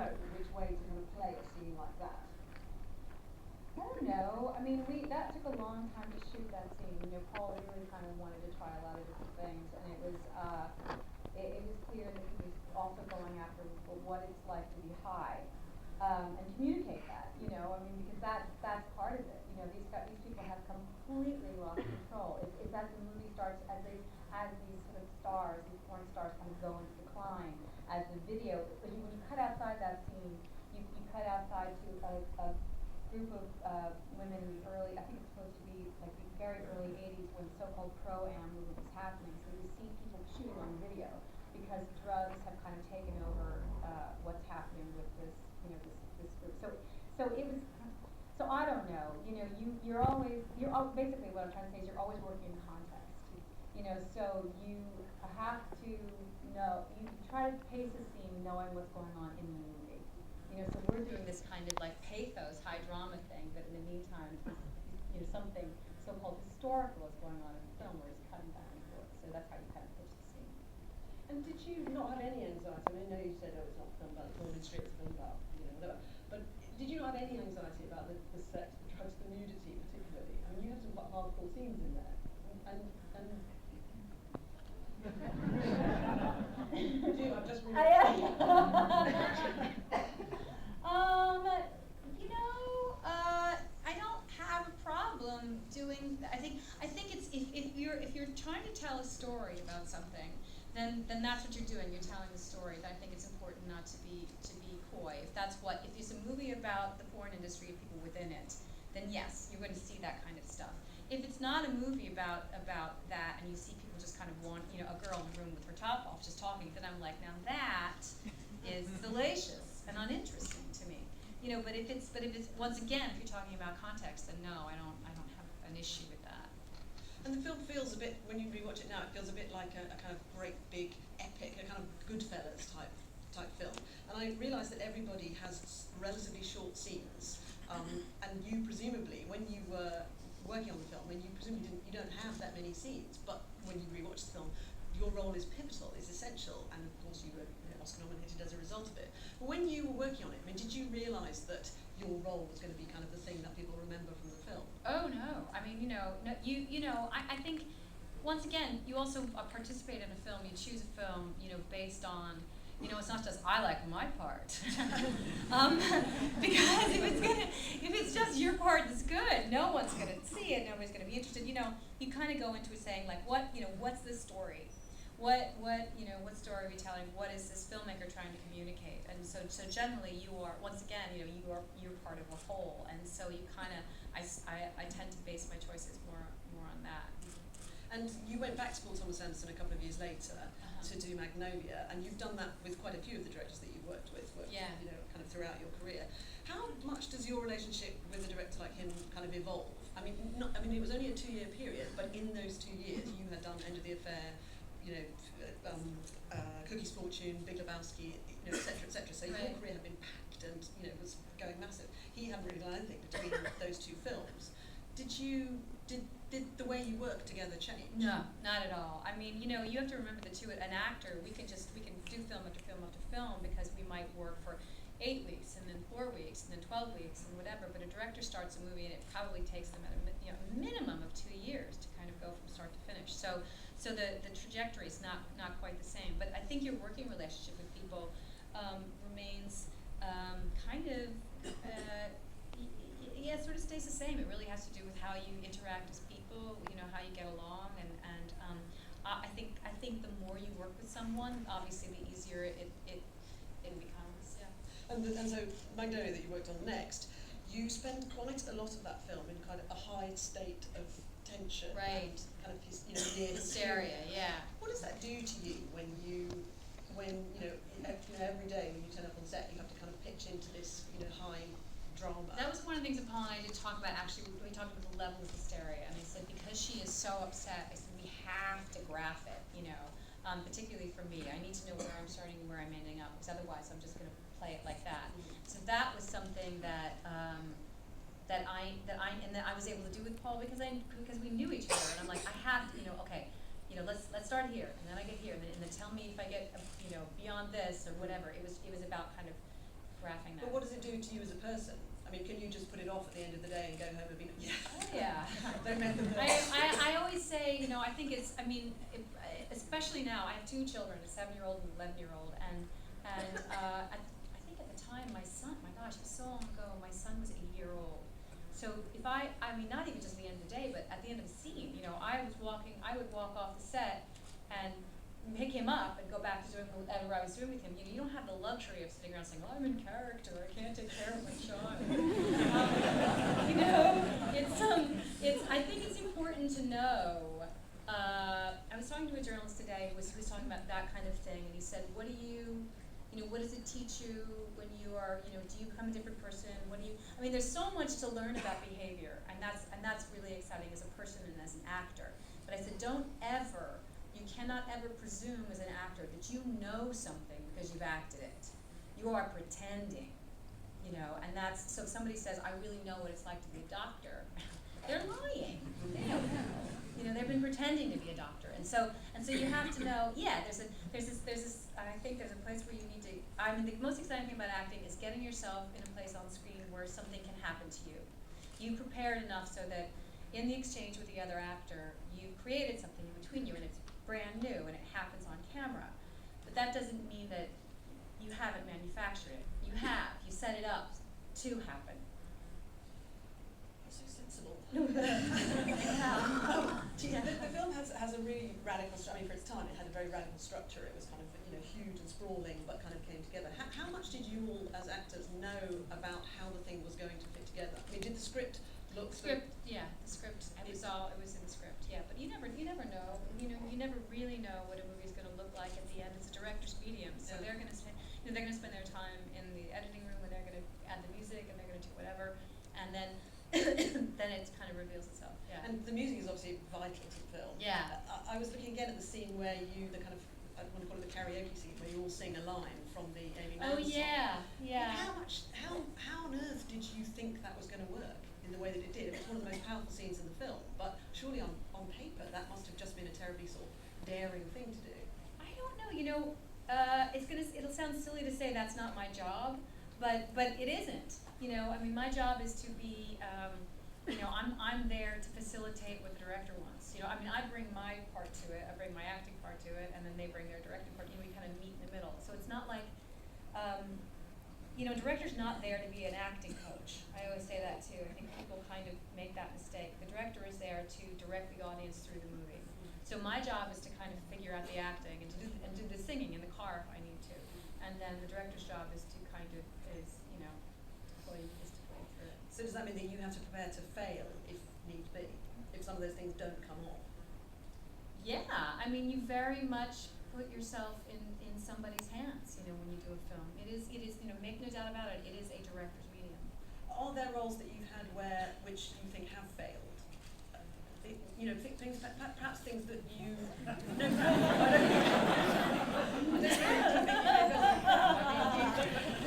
know which way to kind of play a scene like that? I don't know. I mean, that took a long time to shoot that scene. Paul really kind of wanted to try a lot of different things, and it was clear that he was also going after what it's like to be high, and communicate that. I mean, because that's part of it. These people have completely lost control. It's as the movie starts, as these sort of stars, these porn stars, kind of go into decline, as the video. When you cut outside that scene, you cut outside to a group of women in the early, I think it's supposed to be like the very early 80s when the so-called pro-am movement was happening. So you see people shooting on video because drugs have kind of taken over what's happening with this group. So it was. So I don't know. Basically what I'm trying to say is you're always working in context. So you have to know. You try to pace a scene knowing what's going on in the movie. So we're doing this kind of like pathos, high drama thing, but in the meantime, something so-called historical is going on in the film where it's cutting back and forth. So that's how you kind of pitch the scene. And did you not have any anxiety? I mean, I know you said, it's not a film about the film industry, it's a film about, whatever. But did you not have any anxiety about the sex, the drugs, the nudity particularly? I mean, you have some quite hardcore scenes in there. And do you? I've just I don't have a problem doing. I think it's if you're trying to tell a story about something, then that's what you're doing. You're telling the story. I think it's important not to be coy. If it's a movie about the porn industry and people within it, then yes, you're going to see that kind of stuff. If it's not a movie about that, and you see people just kind of a girl in the room with her top off just talking, then I'm like, now that is salacious and uninteresting to me. But if it's once again, if you're talking about context, then no, I don't have an issue with that. And the film feels a bit, when you rewatch it now, it feels a bit like a kind of great big epic, a kind of Goodfellas type film. And I realise that everybody has relatively short scenes, and you presumably, when you were working on the film, and you presumably you don't have that many scenes, but when you rewatch the film, your role is pivotal, is essential, and of course you were Oscar nominated as a result of it. But when you were working on it, did you realise that your role was going to be kind of the thing that people remember from the film? Oh no! I mean, I think once again, you also participate in a film. You choose a film, based on. It's not just I like my part, because if it's just your part that's good, no one's gonna see it. Nobody's gonna be interested. You kind of go into it saying like, what's this story? What story are we telling? What is this filmmaker trying to communicate? And so generally you are, once again, you're part of a whole, and so you kind of, I tend to base my choices more on that. And you went back to Paul Thomas Anderson a couple of years later to do Magnolia, and you've done that with quite a few of the directors that you've worked with, kind of throughout your career. How much does your relationship with a director like him kind of evolve? I mean, it was only a 2-year period, but in those 2 years you had done End of the Affair, Cookie's Fortune, Big Lebowski, et cetera, et cetera. So your career had been packed and was going massive. He hadn't really done anything between those two films. Did the way you work together change? No, not at all. I mean, you have to remember an actor, we can do film after film after film because we might work for 8 weeks and then 4 weeks and then 12 weeks and whatever, but a director starts a movie and it probably takes them a minimum of 2 years to kind of go from start to finish. So the trajectory is not quite the same, but I think your working relationship with people remains kind of sort of stays the same. It really has to do with how you interact as people, how you get along, and I think the more you work with someone, obviously the easier it becomes. Yeah. And so Magnolia that you worked on next, you spend quite a lot of that film in kind of a high state of tension, right? And kind of Hysteria, yeah. What does that do to you when every day when you turn up on set, you have to kind of pitch into this high drama? That was one of the things that Paul and I did talk about. Actually, we talked about the level of hysteria, and I said because she is so upset, I said we have to graph it, particularly for me. I need to know where I'm starting and where I'm ending up, because otherwise I'm just going to play it like that. So that was something that I was able to do with Paul because we knew each other, and I'm like, I have to, okay, let's start here, and then I get here, and then tell me if I get beyond this or whatever. It was about kind of graphing that. But what does it do to you as a person? I mean, can you just put it off at the end of the day and go home and be like, Oh, yeah. they met the I always say, you know, I think it's, I mean, especially now, I have two children, a 7-year-old and an 11-year-old, and I think at the time, my son, my gosh, it was so long ago, my son was a year old. So if I mean, not even just the end of the day, but at the end of the scene, you know, I would walk off the set and pick him up and go back to doing whatever I was doing with him. You know, you don't have the luxury of sitting around saying, "Oh, I'm in character. I can't take care of my child." You know, it's. I think it's important to know. I was talking to a journalist today who was talking about that kind of thing, and he said, "What do you know, what does it teach you when you are, you know, do you become a different person? What do you? I mean, there's so much to learn about behavior, and that's really exciting as a person and as an actor. But I said, you cannot ever presume as an actor that you know something because you've acted it. You are pretending, you know, and that's, so if somebody says, I really know what it's like to be a doctor, they're lying. They don't know. You know, they've been pretending to be a doctor. And so you have to know, yeah, there's this, I think there's a place where you need to, I mean, the most exciting thing about acting is getting yourself in a place on screen where something can happen to you. You prepared enough so that in the exchange with the other actor, you created something in between you, and it's brand new, and it happens on camera. But that doesn't mean that you haven't manufactured it. You have. You set it up to happen. so sensible. Yeah. The film has a really radical structure. I mean, for its time, it had a very radical structure. It was kind of, you know, huge and sprawling, but kind of came together. How much did you all, as actors, know about how the thing was going to fit together? I mean, did the script look? Yeah, the script. It was in the script. Yeah, but you never know. You know, you never really know what a movie's going to look like at the end. It's a director's medium, so Yeah. they're going to spend, you know, they're going to spend their time in the editing room, and they're going to add the music, and they're going to do whatever, and then then it kind of reveals itself. Yeah. And the music is obviously vital to the film. Yeah. I was looking again at the scene where you, the kind of, I want to call it the karaoke scene, where you all sing a line from the Amy Mann Oh song. yeah. How on earth did you think that was going to work in the way that it did? It was one of the most powerful scenes in the film, but surely on paper that must have just been a terribly sort of daring thing to do. I don't know. You know, it'll sound silly to say that's not my job, but it isn't. You know, I mean, my job is to be, you know, I'm there to facilitate what the director wants. You know, I mean, I bring my part to it, I bring my acting part to it, and then they bring their directing part. You know, we kind of meet in the middle. So it's not like, you know, a director's not there to be an acting coach. I always say that too. I think people kind of make that mistake. The director is there to direct the audience through the movie. So my job is to kind of figure out the acting and do the singing in the car if I need to. And then the director's job is to kind of, you know, play through it. So does that mean that you have to prepare to fail if need be, if some of those things don't come off? Yeah, I mean, you very much put yourself in somebody's hands, you know, when you do a film. It is, you know, make no doubt about it, it is a director's medium. Are there roles that you've had which you think have failed? You know, things, perhaps things that you. No,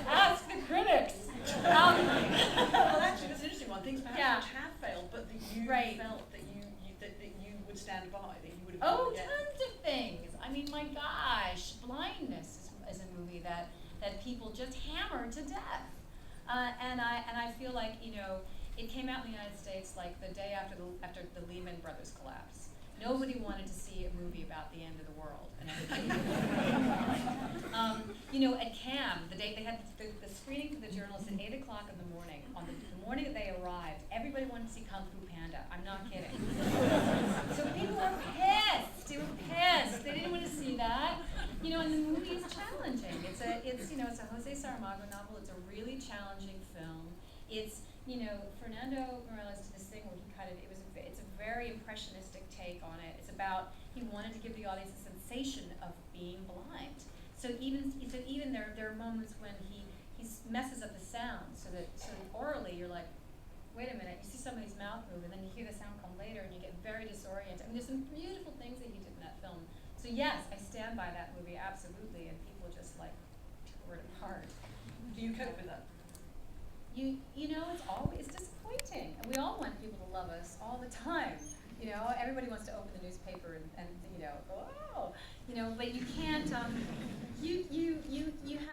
Ask the critics. Well, actually, that's an interesting one. Things perhaps Yeah. which have failed, but that you Right. felt that you would stand by, that you would have. Oh, done again. tons of things. I mean, my gosh, Blindness is a movie that people just hammered to death. And I feel like, you know, it came out in the United States like the day after the Lehman Brothers collapse. Nobody wanted to see a movie about the end of the world and everything. You know, at CAM, the day they had the screening for the journalists at 8 o'clock in the morning. On the morning that they arrived, everybody wanted to see Kung Fu Panda. I'm not kidding. So people were pissed. They were pissed. They didn't want to see that. You know, and the movie is challenging. It's a Jose Saramago novel. It's a really challenging film. It's, you know, Fernando Meirelles did this thing where it's a very impressionistic take on it. It's about, he wanted to give the audience a sensation of being blind. So even there are moments when he messes up the sound so that orally you're like, wait a minute, you see somebody's mouth move and then you hear the sound come later and you get very disoriented. I mean, there's some beautiful things that he did in that film. So yes, I stand by that movie absolutely, and people just like tore it apart. Do you cope with that? You know, it's disappointing. And we all want people to love us all the time. You know, everybody wants to open the newspaper and you know, go, oh, you know, but you can't,